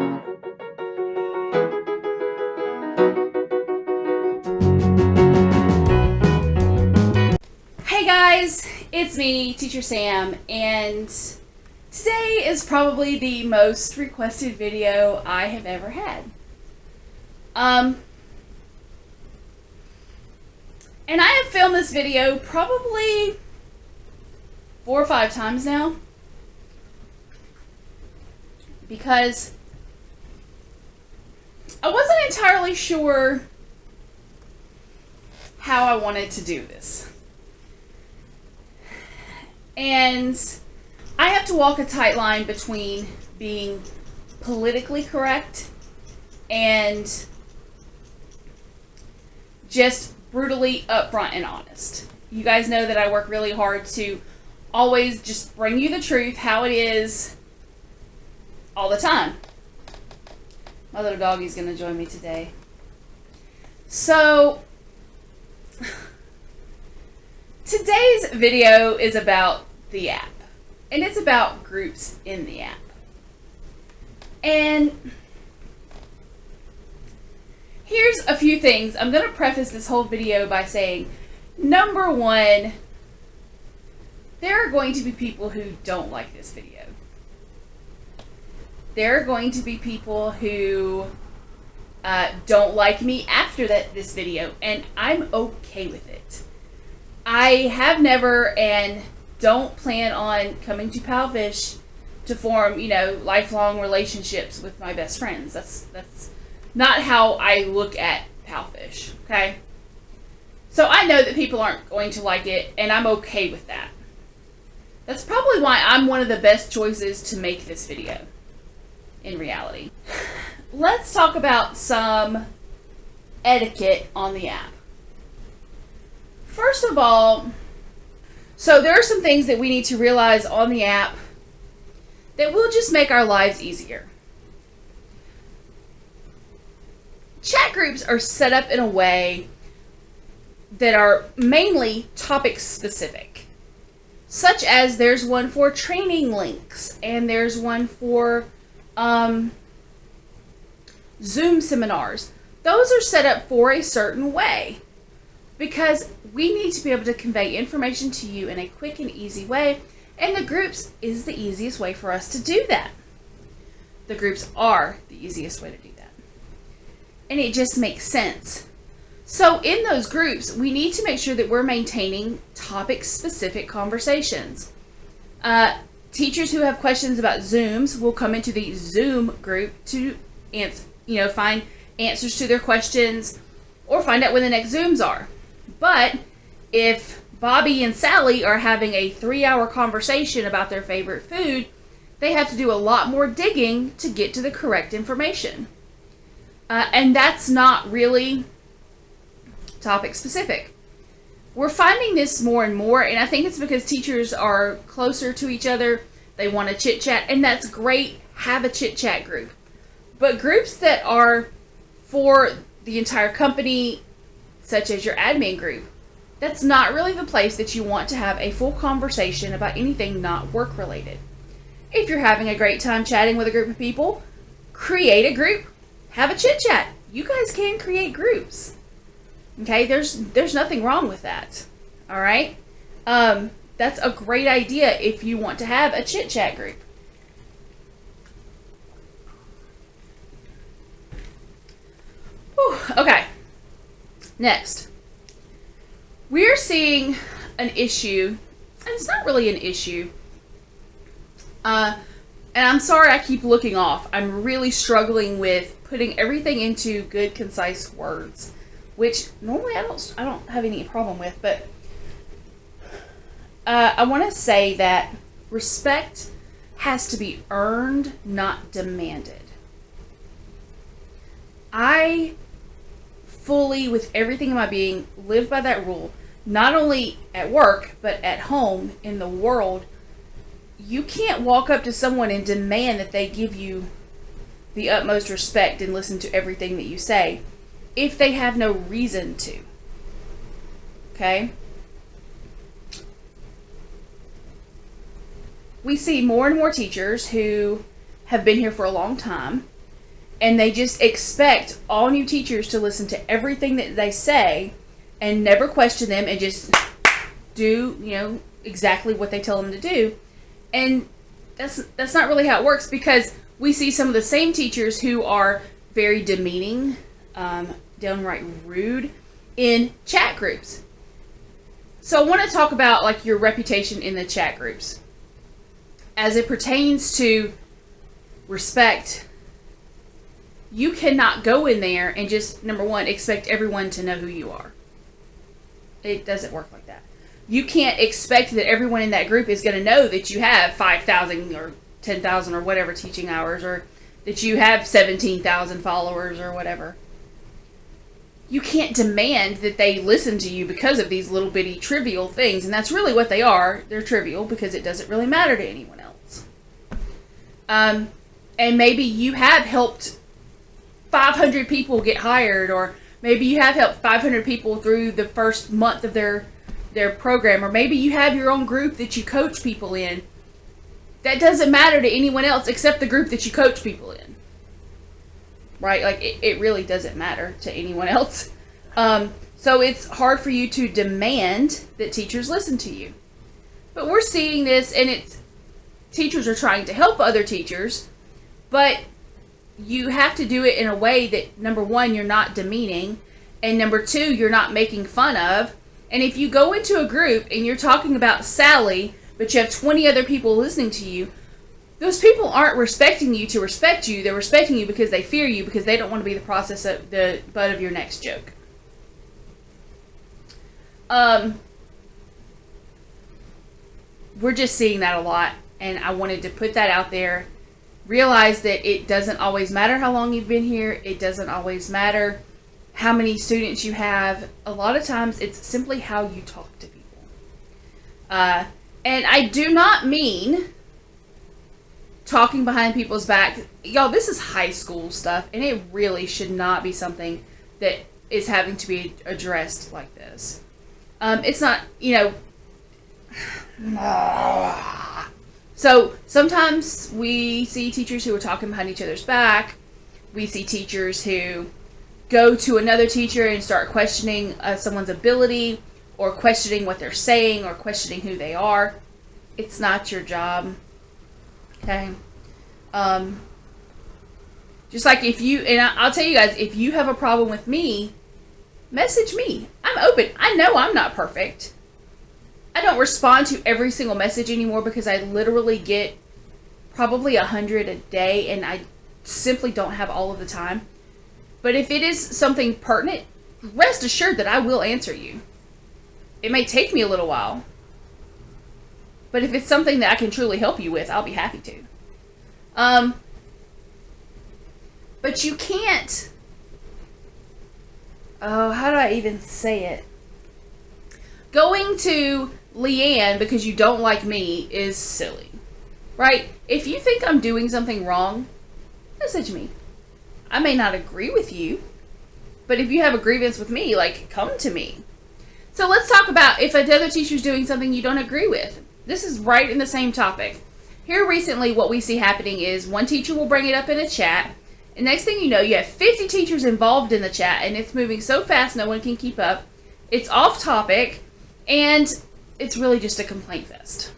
Hey guys, it's me, Teacher Sam, and today is probably the most requested video I have ever had. And I have filmed this video probably 4 or 5 times now because I wasn't entirely sure how I wanted to do this. And I have to walk a tight line between being politically correct and just brutally upfront and honest. You guys know that I work really hard to always just bring you the truth, how it is, all the time. My little doggy's going to join me today. So today's video is about the app, and it's about groups in the app. And here's a few things. I'm going to preface this whole video by saying, number one, there are going to be people who don't like this video. There are going to be people who don't like me after this video, and I'm okay with it. I have never and don't plan on coming to Palfish to form, lifelong relationships with my best friends. That's not how I look at Palfish, okay? So I know that people aren't going to like it, and I'm okay with that. That's probably why I'm one of the best choices to make this video, in reality. Let's talk about some etiquette on the app. First of all, so there are some things that we need to realize on the app that will just make our lives easier. Chat groups are set up in a way that are mainly topic specific, such as there's one for training links and there's one for Zoom seminars. Those are set up for a certain way, because we need to be able to convey information to you in a quick and easy way, and the groups is the easiest way for us to do that. The groups are the easiest way to do that. And it just makes sense. So in those groups, we need to make sure that we're maintaining topic-specific conversations. Teachers who have questions about Zooms will come into the Zoom group to find answers to their questions or find out when the next Zooms are. But if Bobby and Sally are having a 3-hour conversation about their favorite food, they have to do a lot more digging to get to the correct information. And that's not really topic specific. We're finding this more and more, and I think it's because teachers are closer to each other. They want to chit chat, and that's great. Have a chit chat group. But groups that are for the entire company, such as your admin group, that's not really the place that you want to have a full conversation about anything not work related. If you're having a great time chatting with a group of people, create a group, have a chit chat. You guys can create groups. Okay, there's nothing wrong with that. All right, that's a great idea if you want to have a chit chat group. Whew, okay, next, we're seeing an issue, and it's not really an issue. And I'm sorry I keep looking off. I'm really struggling with putting everything into good, concise words, which normally I don't have any problem with, but I want to say that respect has to be earned, not demanded. I fully, with everything in my being, live by that rule, not only at work, but at home, in the world. You can't walk up to someone and demand that they give you the utmost respect and listen to everything that you say if they have no reason to. Okay? We see more and more teachers who have been here for a long time And they just expect all new teachers to listen to everything that they say and never question them and just do, exactly what they tell them to do. And that's not really how it works, because we see some of the same teachers who are very demeaning, downright rude in chat groups. So I want to talk about like your reputation in the chat groups as it pertains to respect. You cannot go in there and just, number one, expect everyone to know who you are. It doesn't work like that. You can't expect that everyone in that group is going to know that you have 5,000 or 10,000 or whatever teaching hours, or that you have 17,000 followers or whatever. You can't demand that they listen to you because of these little bitty trivial things, and that's really what they are. They're trivial because it doesn't really matter to anyone else. And maybe you have helped 500 people get hired, or maybe you have helped 500 people through the first month of their program, or maybe you have your own group that you coach people in. That doesn't matter to anyone else except the group that you coach people in. Right? Like, it really doesn't matter to anyone else. So it's hard for you to demand that teachers listen to you. But we're seeing this, and teachers are trying to help other teachers, but you have to do it in a way that, number one, you're not demeaning, and number two, you're not making fun of. And if you go into a group and you're talking about Sally, but you have 20 other people listening to you, those people aren't respecting you to respect you. They're respecting you because they fear you, because they don't want to be the butt of your next joke. We're just seeing that a lot, and I wanted to put that out there. Realize that it doesn't always matter how long you've been here. It doesn't always matter how many students you have. A lot of times it's simply how you talk to people. And I do not mean talking behind people's back. Y'all, this is high school stuff, and it really should not be something that is having to be addressed like this. It's not, So sometimes we see teachers who are talking behind each other's back. We see teachers who go to another teacher and start questioning someone's ability, or questioning what they're saying, or questioning who they are. It's not your job. Okay? Just like I'll tell you guys, if you have a problem with me, message me. I'm open. I know I'm not perfect. I don't respond to every single message anymore because I literally get probably 100 a day, and I simply don't have all of the time. But if it is something pertinent, rest assured that I will answer you. It may take me a little while, but if it's something that I can truly help you with, I'll be happy to. But you can't... Oh, how do I even say it? Going to Leanne because you don't like me is silly, right? If you think I'm doing something wrong, message me. I may not agree with you, but if you have a grievance with me, come to me. So let's talk about if another teacher's doing something you don't agree with. This is right in the same topic. Here recently, what we see happening is one teacher will bring it up in a chat, and next thing you know, you have 50 teachers involved in the chat, and it's moving so fast no one can keep up. It's off topic, and it's really just a complaint fest.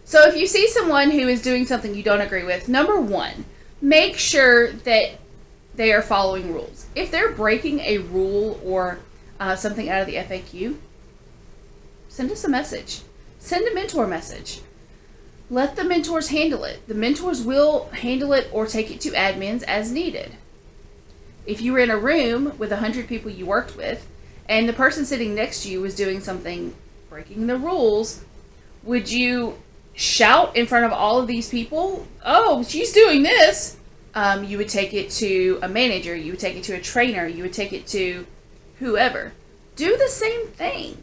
So if you see someone who is doing something you don't agree with, number one, make sure that they are following rules. If they're breaking a rule or something out of the FAQ, send us a message. Send a mentor message. Let the mentors handle it. The mentors will handle it or take it to admins as needed. If you were in a room with 100 people you worked with, and the person sitting next to you was doing something breaking the rules, would you shout in front of all of these people, "Oh, she's doing this"? You would take it to a manager, you would take it to a trainer, you would take it to whoever. Do the same thing.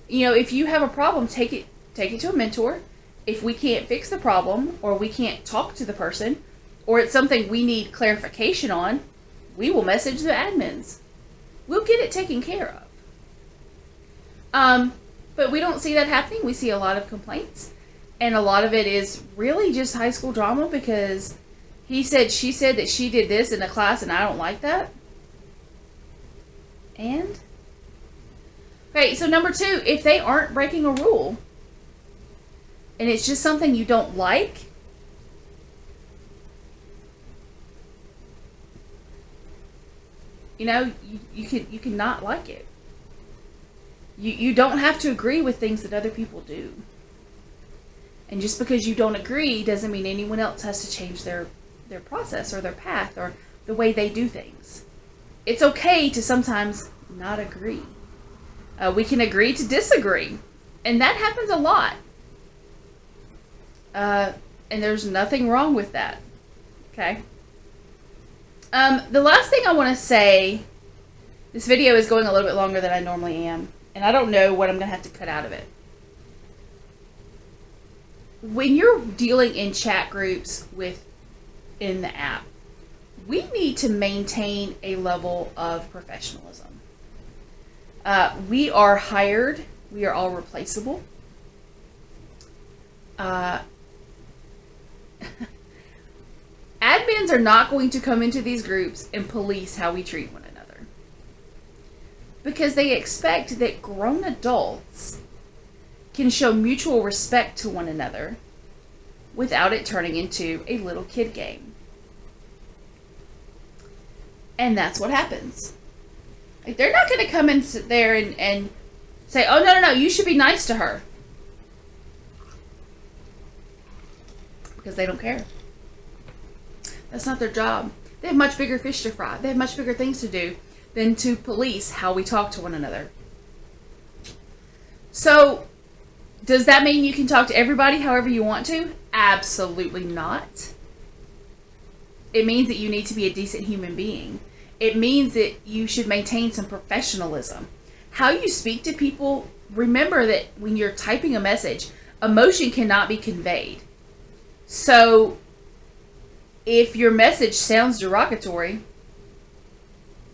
If you have a problem, take it to a mentor. If we can't fix the problem, or we can't talk to the person, or it's something we need clarification on, we will message the admins. We'll get it taken care of. But we don't see that happening. We see a lot of complaints, and a lot of it is really just high school drama because He said, she said that she did this in a class and I don't like that. And? Okay, so number 2, if they aren't breaking a rule and it's just something you don't like, you know, you can not like it. You don't have to agree with things that other people do. And just because you don't agree doesn't mean anyone else has to change their process or their path or the way they do things. It's okay to sometimes not agree. We can agree to disagree. And that happens a lot. And there's nothing wrong with that. Okay? The last thing I want to say, this video is going a little bit longer than I normally am. And I don't know what I'm going to have to cut out of it. When you're dealing in chat groups in the app, we need to maintain a level of professionalism. We are hired. We are all replaceable. Admins are not going to come into these groups and police how we treat one another. Because they expect that grown adults can show mutual respect to one another without it turning into a little kid game. And that's what happens. Like, they're not going to come in there and say, oh, no, you should be nice to her. Because they don't care. That's not their job. They have much bigger fish to fry. They have much bigger things to do than to police how we talk to one another. So, does that mean you can talk to everybody however you want to? Absolutely not. It means that you need to be a decent human being. It means that you should maintain some professionalism. How you speak to people, remember that when you're typing a message, emotion cannot be conveyed. So, if your message sounds derogatory,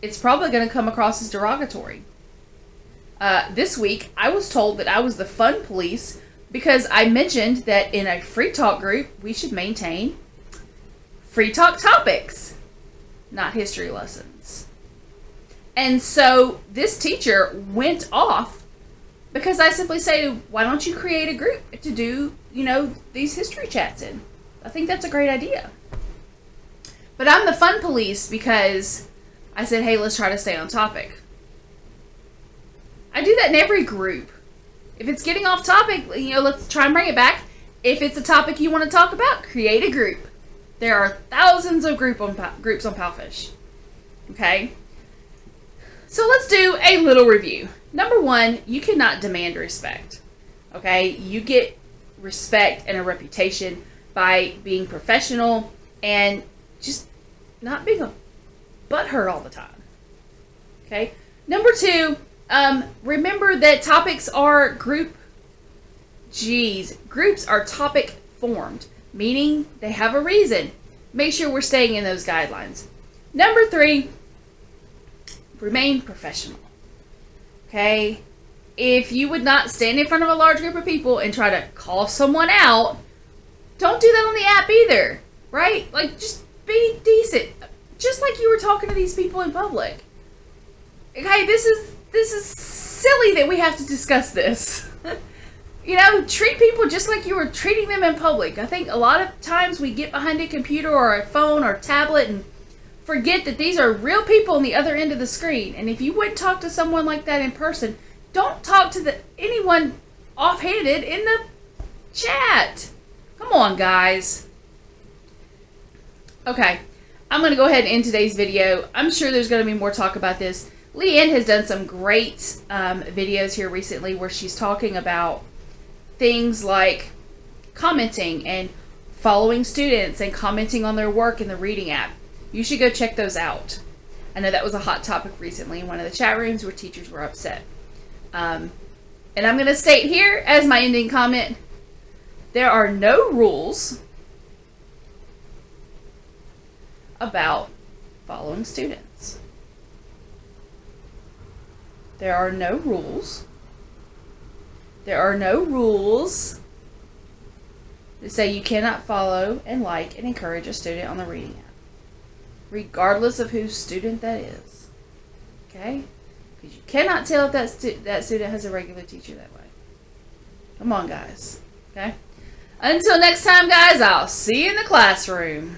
it's probably going to come across as derogatory. This week, I was told that I was the fun police because I mentioned that in a free talk group, we should maintain free talk topics, not history lessons. And so this teacher went off because I simply say, why don't you create a group to do, these history chats in? I think that's a great idea. But I'm the fun police because I said, hey, let's try to stay on topic. I do that in every group. If it's getting off topic, let's try and bring it back. If it's a topic you want to talk about, create a group. There are thousands of groups on Palfish. Okay? So let's do a little review. Number 1, you cannot demand respect. Okay? You get respect and a reputation by being professional and just not being a butthurt all the time. Okay? Number 2, remember that topics are groups are topic formed, meaning they have a reason. Make sure we're staying in those guidelines. Number 3, remain professional. Okay? If you would not stand in front of a large group of people and try to call someone out, don't do that on the app either. Right? Like, just be decent. Just like you were talking to these people in public. Okay, this is silly that we have to discuss this. Treat people just like you were treating them in public. I think a lot of times we get behind a computer or a phone or a tablet and forget that these are real people on the other end of the screen. And if you wouldn't talk to someone like that in person, don't talk to anyone offhanded in the chat. Come on, guys. Okay, I'm going to go ahead and end today's video. I'm sure there's going to be more talk about this. Leanne has done some great videos here recently where she's talking about things like commenting and following students and commenting on their work in the reading app. You should go check those out. I know that was a hot topic recently in one of the chat rooms where teachers were upset. And I'm going to state here as my ending comment, there are no rules about following students. There are no rules. There are no rules that say you cannot follow and like and encourage a student on the reading app, regardless of whose student that is. Okay? Because you cannot tell if that student has a regular teacher that way. Come on, guys. Okay? Until next time, guys, I'll see you in the classroom.